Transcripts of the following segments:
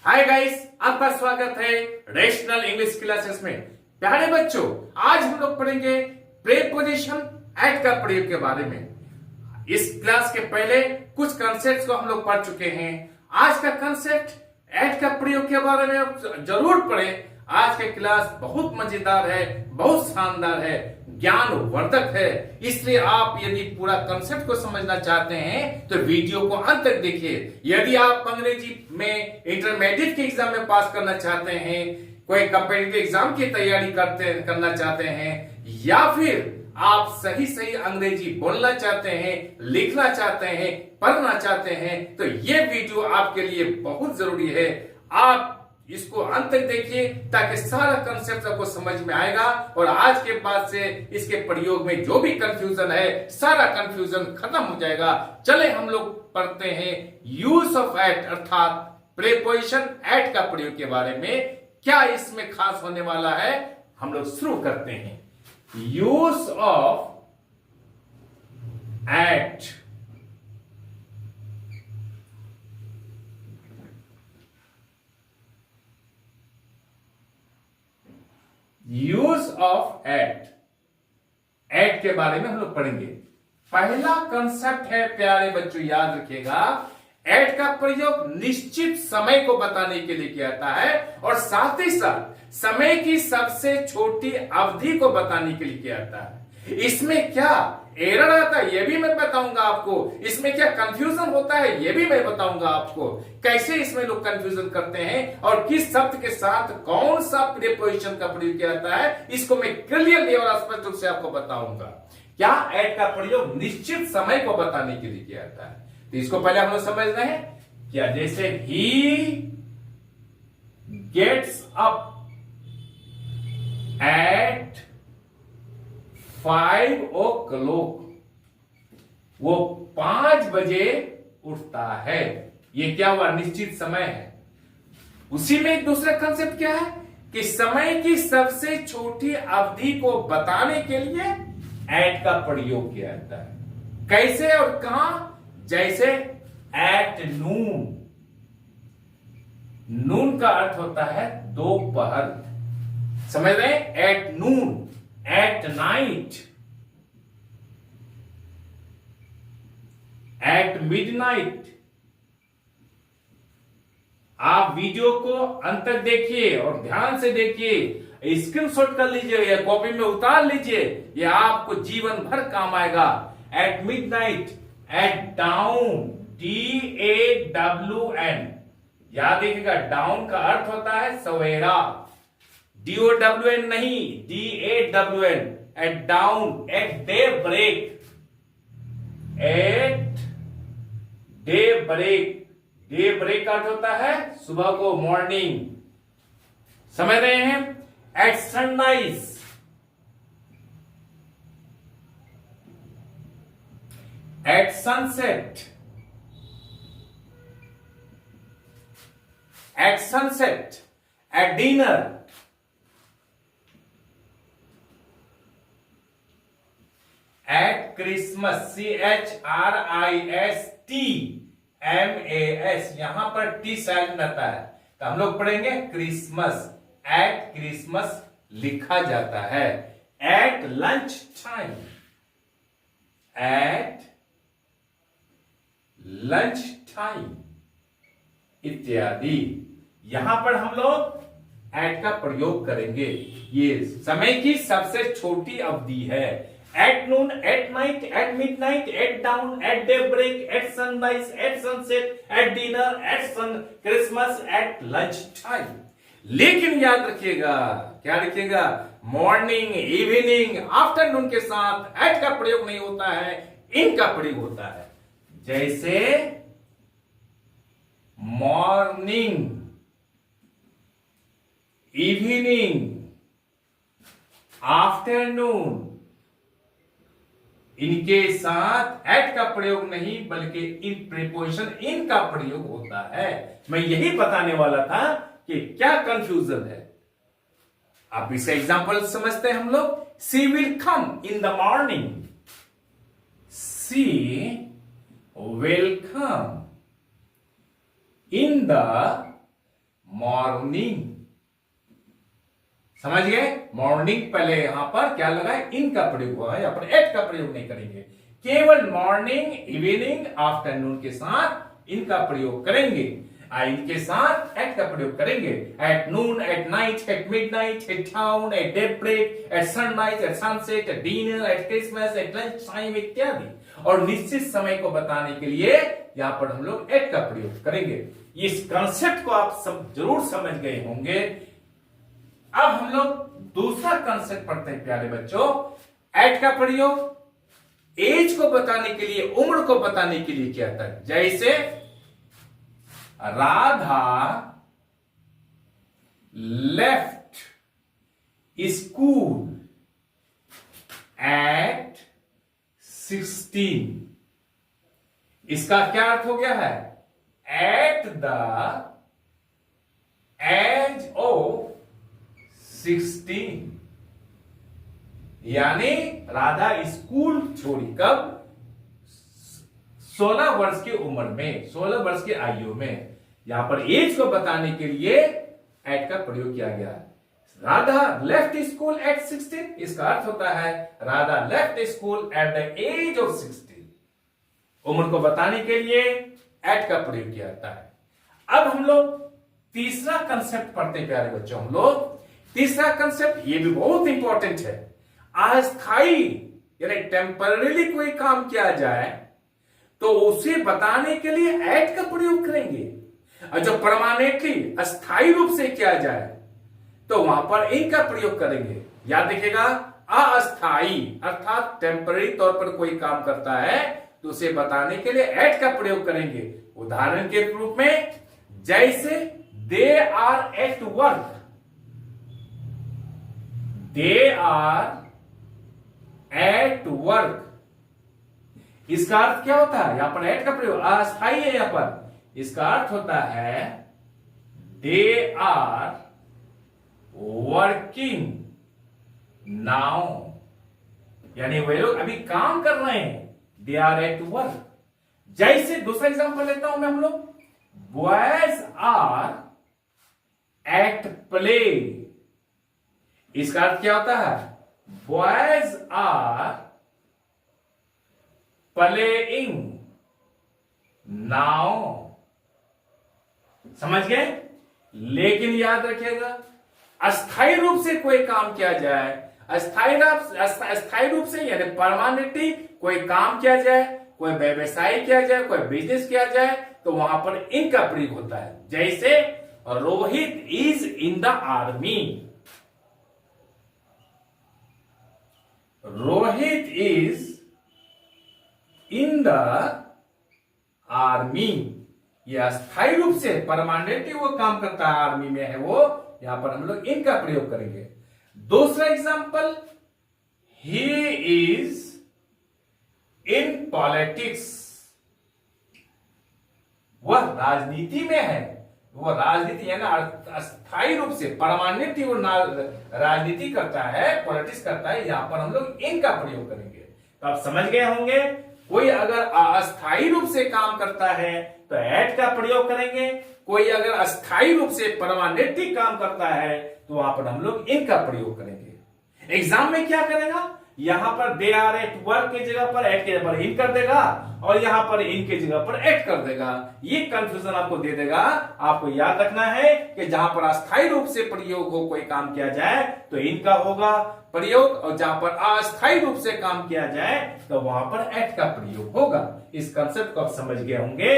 Hi guys, आपका स्वागत है रेशनल इंग्लिश क्लासेस में। प्यारे बच्चों, आज हम लोग पढ़ेंगे प्रेपोजिशन एट का प्रयोग के बारे में। इस क्लास के पहले कुछ कंसेप्ट को हम लोग पढ़ चुके हैं। आज का कंसेप्ट एट का प्रयोग के बारे में आप जरूर पढ़ें। आज का क्लास बहुत मजेदार है, बहुत शानदार है, ज्ञानवर्धक है। इसलिए आप यदि पूरा कंसेप्ट को समझना चाहते हैं तो वीडियो को अंत तक देखिए। यदि आप अंग्रेजी में इंटरमीडिएट के एग्जाम में पास करना चाहते हैं, कोई कॉम्पिटिटिव एग्जाम की तैयारी करना चाहते हैं, या फिर आप सही अंग्रेजी बोलना चाहते हैं, लिखना चाहते हैं, पढ़ना चाहते हैं, तो ये वीडियो आपके लिए बहुत जरूरी है। आप इसको अंत तक देखिए ताकि सारा कंसेप्ट आपको समझ में आएगा और आज के बाद से इसके प्रयोग में जो भी कंफ्यूजन है, सारा कंफ्यूजन खत्म हो जाएगा। चले हम लोग पढ़ते हैं यूज ऑफ एट अर्थात प्रेपोजिशन एट का प्रयोग के बारे में। क्या इसमें खास होने वाला है, हम लोग शुरू करते हैं। Use of at use of at के बारे में हम लोग पढ़ेंगे। पहला कंसेप्ट है, प्यारे बच्चों याद रखिएगा, एट का प्रयोग निश्चित समय को बताने के लिए किया जाता है और साथ ही साथ समय की सबसे छोटी अवधि को बताने के लिए किया जाता है। इसमें क्या एरर आता है ये भी मैं बताऊंगा आपको, इसमें क्या कंफ्यूजन होता है ये भी मैं बताऊंगा आपको, कैसे इसमें लोग कंफ्यूजन करते हैं और किस शब्द के साथ कौन सा प्रीपोजिशन का प्रयोग किया जाता है, इसको मैं क्लियरली और स्पष्ट रूप से आपको बताऊंगा। क्या एट का प्रयोग निश्चित समय को बताने के लिए किया जाता है, तो इसको पहले हम लोग समझना है। क्या जैसे he gets up at 5 o'clock, वो 5 बजे उठता है। ये क्या हुआ, निश्चित समय है। उसी में दूसरा कंसेप्ट क्या है कि समय की सबसे छोटी अवधि को बताने के लिए एट का प्रयोग किया जाता है। कैसे और कहां, जैसे एट नून। नून का अर्थ होता है दोपहर, समझ रहे हैं? At noon, at night, at midnight. आप वीडियो को अंत तक देखिए और ध्यान से देखिए, स्क्रीनशॉट कर लीजिए या कॉपी में उतार लीजिए, यह आपको जीवन भर काम आएगा। At midnight, at dawn, DAWN, याद रखिएगा डाउन का अर्थ होता है सवेरा, DOWN नहीं, DAWN, at dawn, at daybreak, at daybreak. Daybreak का अर्थ होता है सुबह को, मॉर्निंग, समझ रहे हैं? At sunrise, at sunset, at sunset, at dinner, at Christmas, CHRISTMAS, यहां पर टी साइलेंट रहता है तो हम लोग पढ़ेंगे क्रिसमस। एट क्रिसमस लिखा जाता है। At lunch time, at lunch time इत्यादि, यहां पर हम लोग एट का प्रयोग करेंगे। ये समय की सबसे छोटी अवधि है। At noon, at night, at midnight, at dawn, at daybreak, at sunrise, at sunset, at dinner, at sun Christmas, at lunch time. लेकिन याद रखिएगा, क्या रखिएगा, मॉर्निंग, इवनिंग, आफ्टरनून के साथ एट का प्रयोग नहीं होता है, इन का प्रयोग होता है। जैसे मॉर्निंग, इवनिंग, आफ्टरनून, इनके साथ एट का प्रयोग नहीं बल्कि इन प्रीपोजिशन इन का प्रयोग होता है। मैं यही बताने वाला था कि क्या कंफ्यूजन है। अब इसका एग्जांपल समझते हैं हम लोग। She will come in the morning, she will come in the morning. समझ गए? मॉर्निंग पहले यहां पर क्या लगा है, इन का प्रयोग हुआ है, यहां पर एट का प्रयोग नहीं करेंगे, केवल मॉर्निंग, इवनिंग, आफ्टरनून के साथ इनका प्रयोग करेंगे, इनके साथ एट का प्रयोग करेंगे। At noon, at night, at midnight, at town, at daybreak, at sunrise, at sunset, at dinner, at Christmas, at lunch time इत्यादि। और निश्चित समय को बताने के लिए यहां पर हम लोग एट का प्रयोग करेंगे। इस कंसेप्ट को आप सब जरूर समझ गए होंगे। अब हम लोग दूसरा कंसेप्ट पढ़ते हैं प्यारे बच्चों। एट का प्रयोग एज को बताने के लिए, उम्र को बताने के लिए किया था। जैसे राधा लेफ्ट स्कूल एट 16। इसका क्या अर्थ हो गया है, एट द एज ऑफ 16, यानी राधा स्कूल छोड़ी कब, 16 वर्ष की उम्र में, 16 वर्ष की आयु में। यहां पर एज को बताने के लिए एट का प्रयोग किया गया है। राधा लेफ्ट स्कूल एट 16, इसका अर्थ होता है Radha left school at the age of 16। उम्र को बताने के लिए एट का प्रयोग किया जाता है। अब हम लोग तीसरा कंसेप्ट पढ़ते हैं प्यारे बच्चों। हम लोग तीसरा कंसेप्ट, ये भी बहुत इंपॉर्टेंट है। अस्थाई यानी टेम्पररीली कोई काम किया जाए तो उसे बताने के लिए एट का प्रयोग करेंगे, और जो परमानेंटली अस्थाई रूप से किया जाए तो वहां पर इन का प्रयोग करेंगे। याद रखिएगा, अस्थाई अर्थात टेम्पररी तौर पर कोई काम करता है तो उसे बताने के लिए एट का प्रयोग करेंगे। उदाहरण के रूप में जैसे they are at work, they are at work, इसका अर्थ क्या होता है, यहां पर एट का प्रयोग अस्थाई है, यहां पर इसका अर्थ होता है दे आर वर्किंग नाउ, यानी वे लोग अभी काम कर रहे हैं, दे आर एट वर्क। जैसे दूसरा एग्जांपल लेता हूं मैं, हम लोग बॉयज आर एट प्ले, इसका अर्थ क्या होता है, बॉयज आर प्लेइंग नाउ। समझ गए? लेकिन याद रखिएगा, अस्थाई रूप से कोई काम किया जाए, अस्थाई रूप से यानी परमानेंटली कोई काम किया जाए, कोई व्यवसाय किया जाए, कोई बिजनेस किया जाए तो वहां पर इन का प्रयोग होता है। जैसे Rohit is in the army, Rohit is in the army, यह अस्थाई रूप से परमानेंटली वो काम करता है, आर्मी में है वो, यहां पर हम लोग इनका प्रयोग करेंगे। दूसरा example, he is in politics, वह राजनीति में है, वो राजनीति है ना, अस्थाई रूप से परमानेंटली वो राजनीति करता है, पॉलिटिक्स करता है, यहां पर हम लोग इनका प्रयोग करेंगे। तो आप समझ गए होंगे, कोई अगर अस्थाई रूप से काम करता है तो एट का प्रयोग करेंगे, कोई अगर अस्थाई रूप से परमानेंटली काम करता है तो वहां पर हम लोग इनका प्रयोग करेंगे। एग्जाम में क्या करेगा, यहां पर दे आर एट वर्क की जगह पर एट की जगह पर इन कर देगा, और यहां पर इन की जगह पर एट कर देगा। ये कंफ्यूजन आपको दे देगा। आपको याद रखना है कि जहां पर अस्थाई रूप से प्रयोग हो, कोई काम किया जाए तो इनका होगा प्रयोग, और जहां पर अस्थाई रूप से काम किया जाए तो वहां पर एट का प्रयोग होगा। इस कंसेप्ट को आप समझ गए होंगे।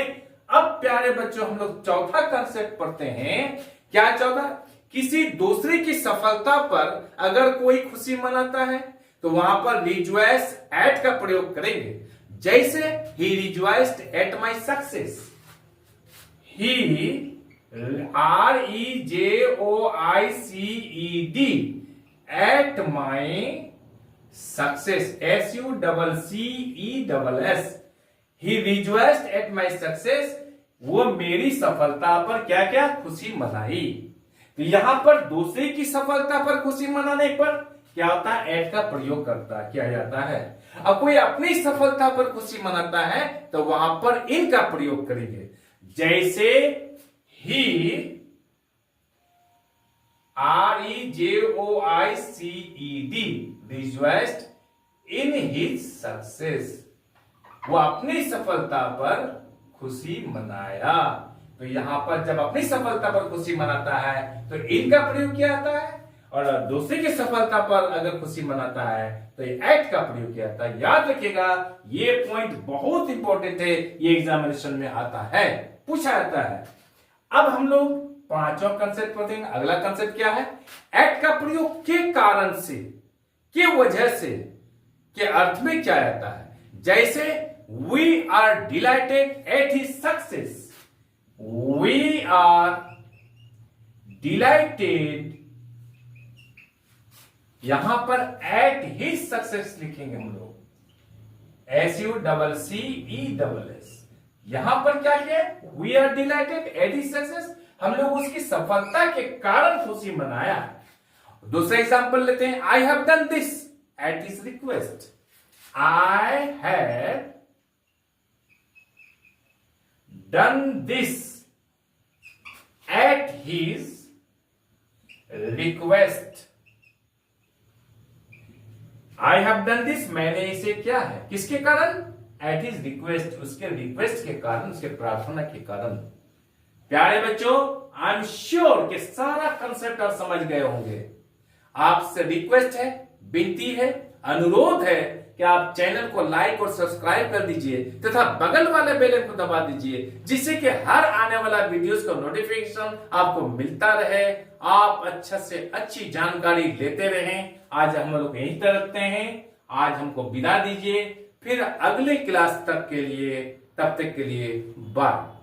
अब प्यारे बच्चों हम लोग चौथा कंसेप्ट पढ़ते हैं। क्या चौथा, किसी दूसरे की सफलता पर अगर कोई खुशी मनाता है तो वहां पर रिजॉइस एट का प्रयोग करेंगे। जैसे he rejoiced at my success, he REJOICED at my success, SUCCESS, he rejoiced at my success, वो मेरी सफलता पर क्या क्या खुशी मनाई। तो यहां पर दूसरे की सफलता पर खुशी मनाने पर क्या होता है, एट का प्रयोग किया जाता है। अब कोई अपनी सफलता पर खुशी मनाता है तो वहां पर इन का प्रयोग करेंगे। जैसे ही REJOICED, rejoiced in his success, वो अपनी सफलता पर खुशी मनाया। तो यहां पर जब अपनी सफलता पर खुशी मनाता है तो इनका प्रयोग किया जाता है, और दूसरे की सफलता पर अगर खुशी मनाता है तो ये एट का प्रयोग किया जाता है। याद रखिएगा, ये पॉइंट बहुत इंपॉर्टेंट है, ये एग्जामिनेशन में आता है, पूछा जाता है। अब हम लोग पांचवा कंसेप्ट पढ़ेंगे। अगला कंसेप्ट क्या है? एट का प्रयोग के कारण से, के वजह से के अर्थ में क्या आता है? जैसे we are delighted at his success, we are delighted, यहां पर एट हिज सक्सेस लिखेंगे हम लोग, SUCCESS। यहां पर क्या किया? We are delighted at his success, हम लोग उसकी सफलता के कारण खुशी मनाया। दूसरा एग्जांपल लेते हैं। I have done this at his request, I have done this at his request. I have done this, मैंने इसे किया है, किसके कारण? एट हिज रिक्वेस्ट, उसके रिक्वेस्ट के कारण, उसके प्रार्थना के कारण। प्यारे बच्चों, आई एम श्योर कि सारा कंसेप्ट आप समझ गए होंगे। आपसे रिक्वेस्ट है, विनती है, अनुरोध है कि आप चैनल को लाइक और सब्सक्राइब कर दीजिए तथा बगल वाले बेल आइकन को दबा दीजिए, जिससे कि हर आने वाला वीडियोस का नोटिफिकेशन आपको मिलता रहे, आप अच्छा से अच्छी जानकारी लेते रहें। आज हम लोग यहीं तक रखते हैं, आज हमको विदा दीजिए, फिर अगले क्लास तक के लिए, तब तक के लिए बाय।